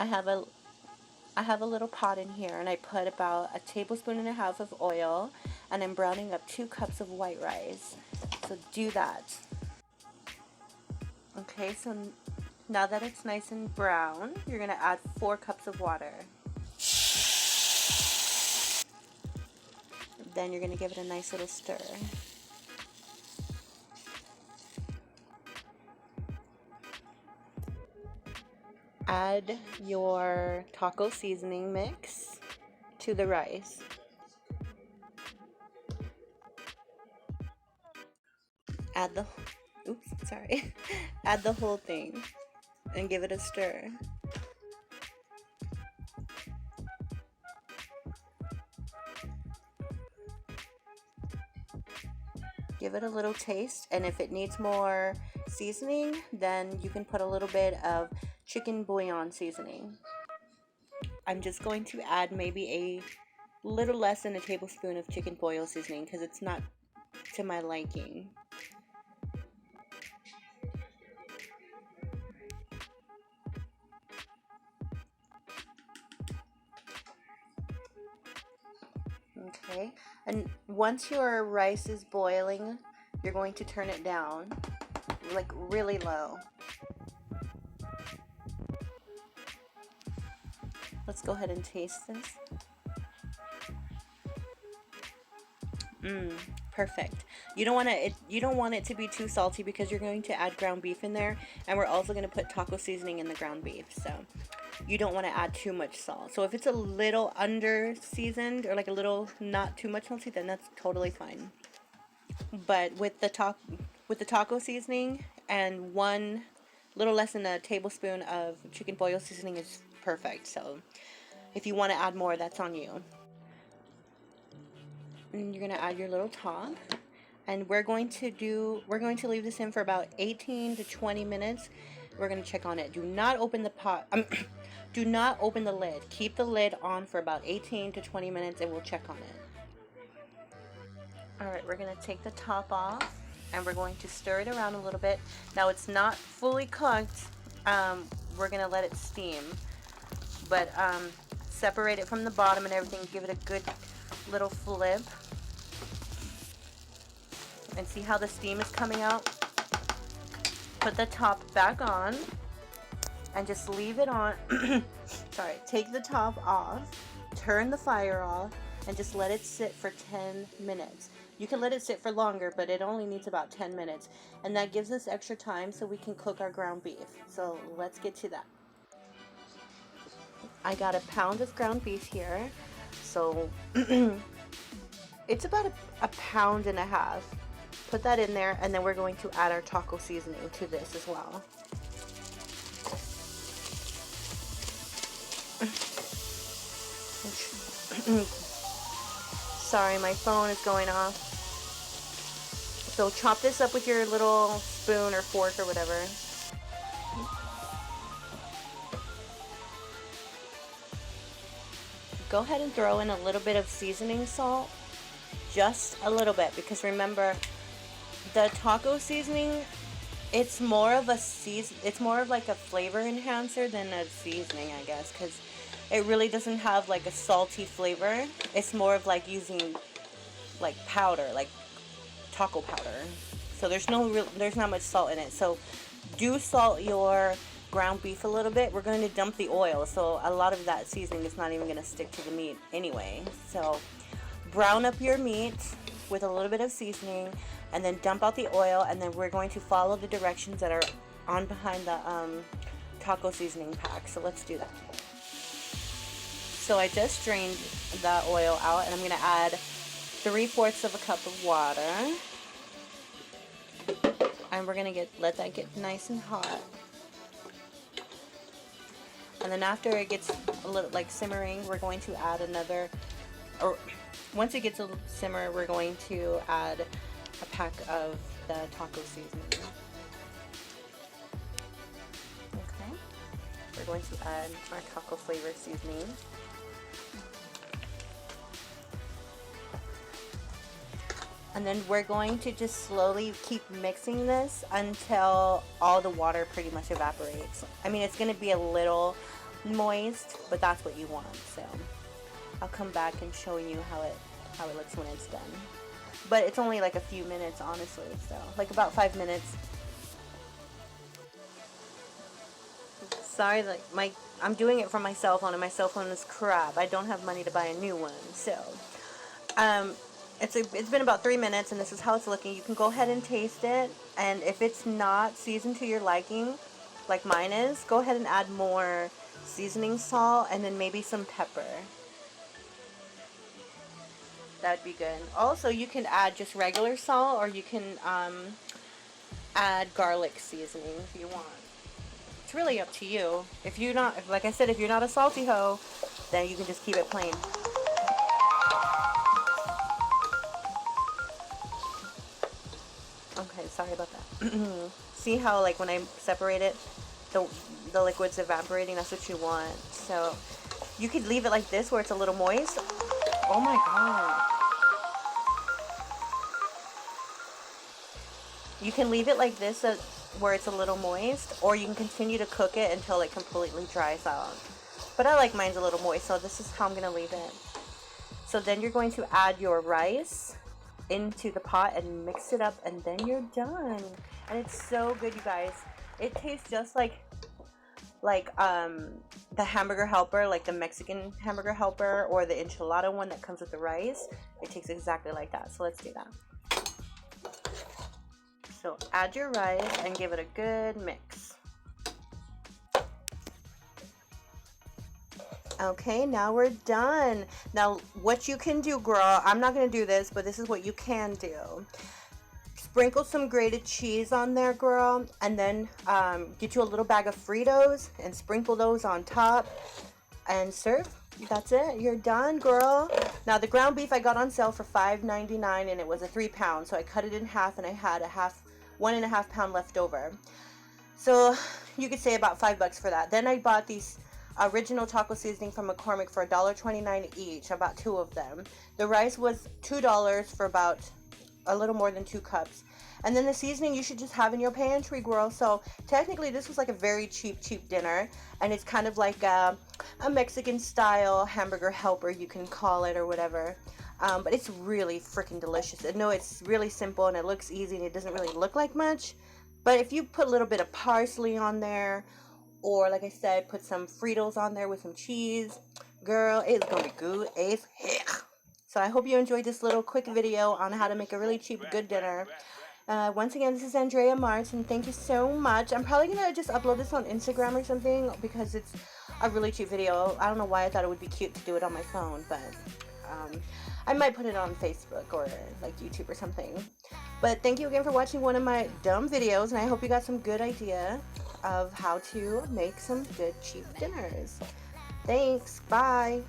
I have a I have a little pot in here, and I put about 1.5 tablespoons of oil, and I'm browning up 2 cups of white rice. So do that. Okay, so now that it's nice and brown, you're gonna add 4 cups of water. Then you're gonna give it a nice little stir. Add your taco seasoning mix to the rice. Add the add the whole thing and give it a stir. Give it a little taste, and if it needs more seasoning, then you can put a little bit of chicken bouillon seasoning. I'm just going to add maybe a little less than a tablespoon of chicken bouillon seasoning because it's not to my liking. Okay, and once your rice is boiling, you're going to turn it down, like really low. Let's go ahead and taste this. Perfect. You don't want it to be too salty because you're going to add ground beef in there, and we're also going to put taco seasoning in the ground beef. So you don't want to add too much salt. So if it's a little under seasoned or like a little not too much salty, then that's totally fine. But with the taco seasoning and one little less than a tablespoon of chicken bouillon seasoning is perfect. So if you want to add more, that's on you. And you're going to add your little top, and we're going to leave this in for about 18 to 20 minutes. We're going to check on it. Do not open the pot. Do not open the lid. Keep the lid on for about 18 to 20 minutes, and we'll check on it. Alright, we're going to take the top off, and we're going to stir it around a little bit. Now it's not fully cooked. We're going to let it steam, but separate it from the bottom and everything. Give it a good little flip, and see how the steam is coming out. Put the top back on and just leave it on. Sorry, take the top off, turn the fire off, and just let it sit for 10 minutes. You can let it sit for longer, but it only needs about 10 minutes, and that gives us extra time so we can cook our ground beef. So let's get to that. I got 1 pound of ground beef here, so it's about 1.5 pounds. Put that in there, and then we're going to add our taco seasoning to this as well. Sorry, my phone is going off. So chop this up with your little spoon or fork or whatever. Go ahead and throw in a little bit of seasoning salt, just a little bit, because remember, the taco seasoning, it's more of like a flavor enhancer than a seasoning, I guess, because it really doesn't have like a salty flavor. It's more of like using like powder, like taco powder. So there's not much salt in it. So do salt your ground beef a little bit. We're going to dump the oil, so a lot of that seasoning is not even going to stick to the meat anyway. So brown up your meat with a little bit of seasoning, and then dump out the oil, and then we're going to follow the directions that are on behind the taco seasoning pack. So let's do that. So I just drained the oil out, and I'm going to add 3/4 of a cup of water, and we're going to let that get nice and hot. And then after it gets a little like simmering, we're going to add another, or once it gets a simmer, we're going to add a pack of the taco seasoning. Okay, we're going to add our taco flavor seasoning. And then we're going to just slowly keep mixing this until all the water pretty much evaporates. I mean, it's going to be a little moist, but that's what you want. So I'll come back and show you how it looks when it's done. But it's only like a few minutes, honestly, so like about 5 minutes. Sorry, like I'm doing it from my cell phone, and my cell phone is crap. I don't have money to buy a new one, so it's been about 3 minutes, and this is how it's looking. You can go ahead and taste it, and if it's not seasoned to your liking, like mine is, go ahead and add more seasoning salt and then maybe some pepper. That'd be good. Also, you can add just regular salt, or you can add garlic seasoning if you want. It's really up to you. If you're not, like I said, if you're not a salty hoe, then you can just keep it plain. Okay, sorry about that. See how, like, when I separate it, the liquid's evaporating? That's what you want. So you could leave it like this where it's a little moist. Oh my god. You can leave it like this where it's a little moist, or you can continue to cook it until it completely dries out. But I like mine's a little moist, so this is how I'm going to leave it. So then you're going to add your rice into the pot and mix it up, and then you're done. And it's so good, you guys. It tastes just like the hamburger helper, like the Mexican hamburger helper, or the enchilada one that comes with the rice. It tastes exactly like that. So let's do that. So add your rice and give it a good mix. Okay, now we're done. Now what you can do, girl, I'm not going to do this, but this is what you can do. Sprinkle some grated cheese on there, girl, and then get you a little bag of Fritos and sprinkle those on top and serve. That's it. You're done, girl. Now the ground beef I got on sale for $5.99, and it was a 3-pound, so I cut it in half, and I had 1.5 pound left over. So you could say about $5 for that. Then I bought these original taco seasoning from McCormick for $1.29 each. I bought 2 of them. The rice was $2 for about a little more than 2 cups. And then the seasoning you should just have in your pantry, girl. So technically this was like a very cheap dinner, and it's kind of like a Mexican style hamburger helper, you can call it, or whatever. But it's really freaking delicious. I know it's really simple and it looks easy and it doesn't really look like much, but if you put a little bit of parsley on there, or like I said, put some Fritos on there with some cheese, girl, it's gonna be good as heck. So I hope you enjoyed this little quick video on how to make a really cheap, good dinner. Once again, this is Andrea Marks, and thank you so much. I'm probably gonna just upload this on Instagram or something, because it's a really cheap video. I don't know why I thought it would be cute to do it on my phone, but I might put it on Facebook or like YouTube or something. But thank you again for watching one of my dumb videos, and I hope you got some good idea of how to make some good cheap dinners. Thanks. Bye.